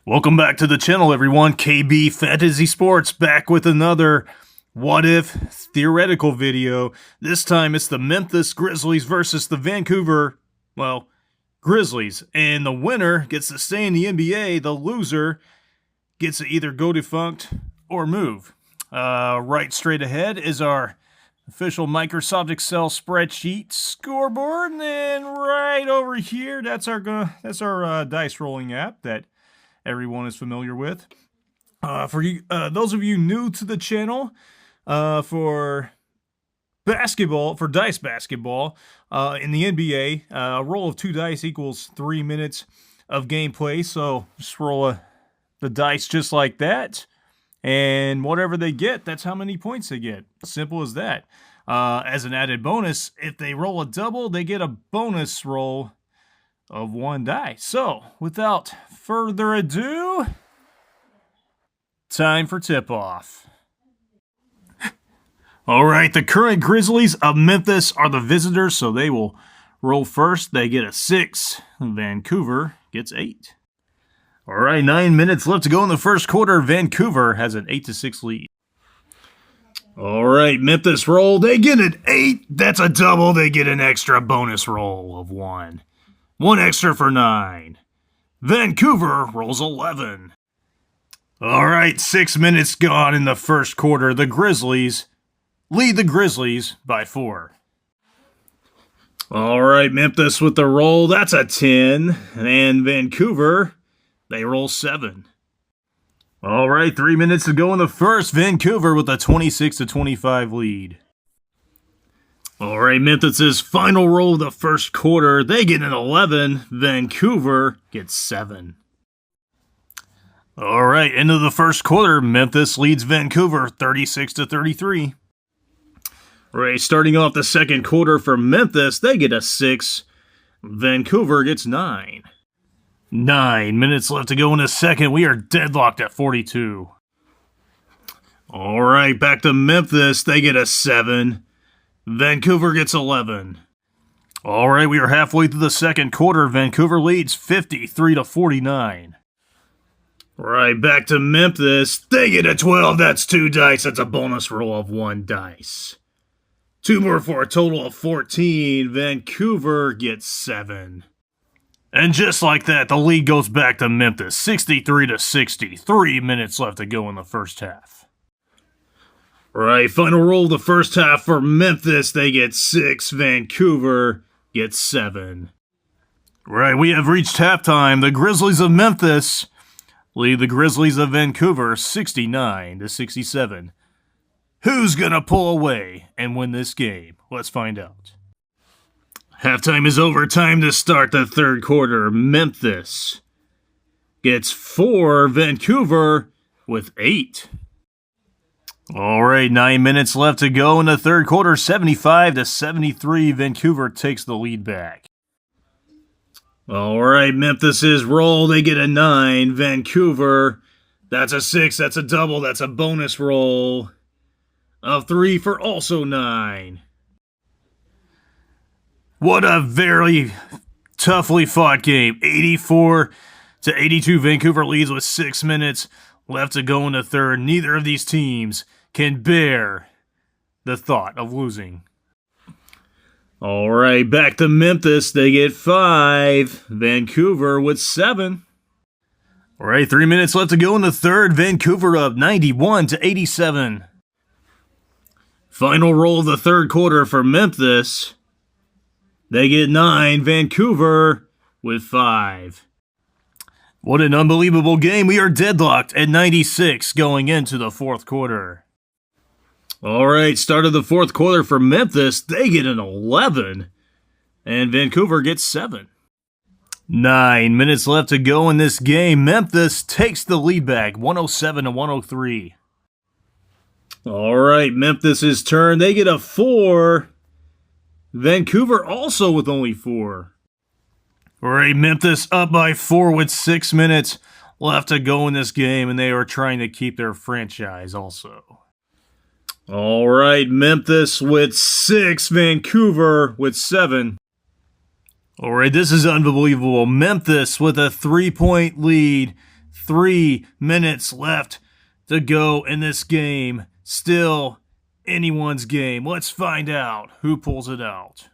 Welcome back to the channel, everyone. KB Fantasy Sports back with another what if theoretical video. This time it's the Memphis Grizzlies versus the Vancouver, Grizzlies. And the winner gets to stay in the NBA. The loser gets to either go defunct or move. Right straight ahead is our official Microsoft Excel spreadsheet scoreboard. And then right over here, that's our dice rolling app that everyone is familiar with. For you, those of you new to the channel, for dice basketball, in the NBA, a roll of 2 dice equals 3 minutes of gameplay. So just roll the dice just like that, and whatever they get, that's how many points they get. Simple as that. As an added bonus, if they roll a double, they get a bonus roll of 1 die. So, without further ado, time for tip-off. Alright, the current Grizzlies of Memphis are the visitors, so they will roll first. They get a 6. Vancouver gets 8. Alright, 9 minutes left to go in the first quarter. Vancouver has an 8-6 lead. Alright, Memphis roll. They get an 8. That's a double. They get an extra bonus roll of 1. 1 extra for 9. Vancouver rolls 11. Alright, 6 minutes gone in the first quarter. The Grizzlies lead the Grizzlies by 4. Alright, Memphis with the roll. That's a 10. And Vancouver, they roll 7. Alright, 3 minutes to go in the first. Vancouver with a 26-25 lead. Alright, Memphis' final roll of the first quarter. They get an 11. Vancouver gets 7. Alright, into the first quarter. Memphis leads Vancouver 36-33. Alright, starting off the second quarter for Memphis, they get a 6. Vancouver gets 9. 9 minutes left to go in the second. We are deadlocked at 42. Alright, back to Memphis. They get a 7. Vancouver gets 11. Alright, we are halfway through the second quarter. Vancouver leads 53-49. Right, back to Memphis. They get a 12. That's 2 dice. That's a bonus roll of 1 dice. 2 more for a total of 14. Vancouver gets 7. And just like that, the lead goes back to Memphis, 63-60. 3 minutes left to go in the first half. Right, final roll of the first half for Memphis. They get 6. Vancouver gets 7. Right, we have reached halftime. The Grizzlies of Memphis lead the Grizzlies of Vancouver 69-67. Who's gonna pull away and win this game? Let's find out. Halftime is over. Time to start the third quarter. Memphis gets 4. Vancouver with 8. Alright, 9 minutes left to go in the third quarter. 75-73. Vancouver takes the lead back. Alright, Memphis' roll. They get a 9. Vancouver, that's a 6. That's a double. That's a bonus roll of 3 for also 9. What a very toughly fought game. 84-82. Vancouver leads with 6 minutes left to go in the third. Neither of these teams can bear the thought of losing. Alright, back to Memphis. They get 5. Vancouver with 7. Alright, 3 minutes left to go in the third. Vancouver up 91-87. Final roll of the third quarter for Memphis. They get 9. Vancouver with 5. What an unbelievable game. We are deadlocked at 96 going into the fourth quarter. Alright, start of the fourth quarter for Memphis. They get an 11. And Vancouver gets 7. 9 minutes left to go in this game. Memphis takes the lead back 107-103. Alright, Memphis' turn. They get a 4. Vancouver also with only 4. Alright, Memphis up by 4 with 6 minutes left to go in this game, and they are trying to keep their franchise also. Alright, Memphis with 6, Vancouver with 7. Alright, this is unbelievable. Memphis with a 3-point lead, 3 minutes left to go in this game. Still anyone's game. Let's find out who pulls it out.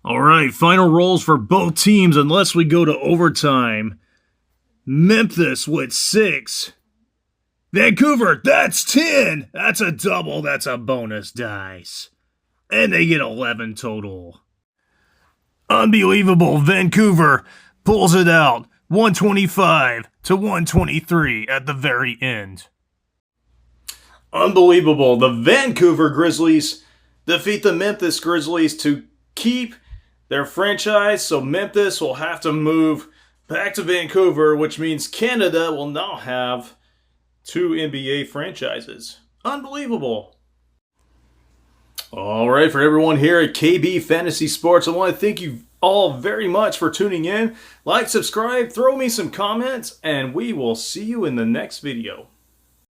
All right, final rolls for both teams unless we go to overtime. Memphis with 6. Vancouver, that's 10. That's a double. That's a bonus dice. And they get 11 total. Unbelievable. Vancouver pulls it out. 125 to 123 at the very end. Unbelievable. The Vancouver Grizzlies defeat the Memphis Grizzlies to keep their franchise. So Memphis will have to move back to Vancouver, which means Canada will now have 2 NBA franchises. Unbelievable. All right, for everyone here at KB Fantasy Sports, I want to thank you all very much for tuning in. Like, subscribe, throw me some comments, and we will see you in the next video.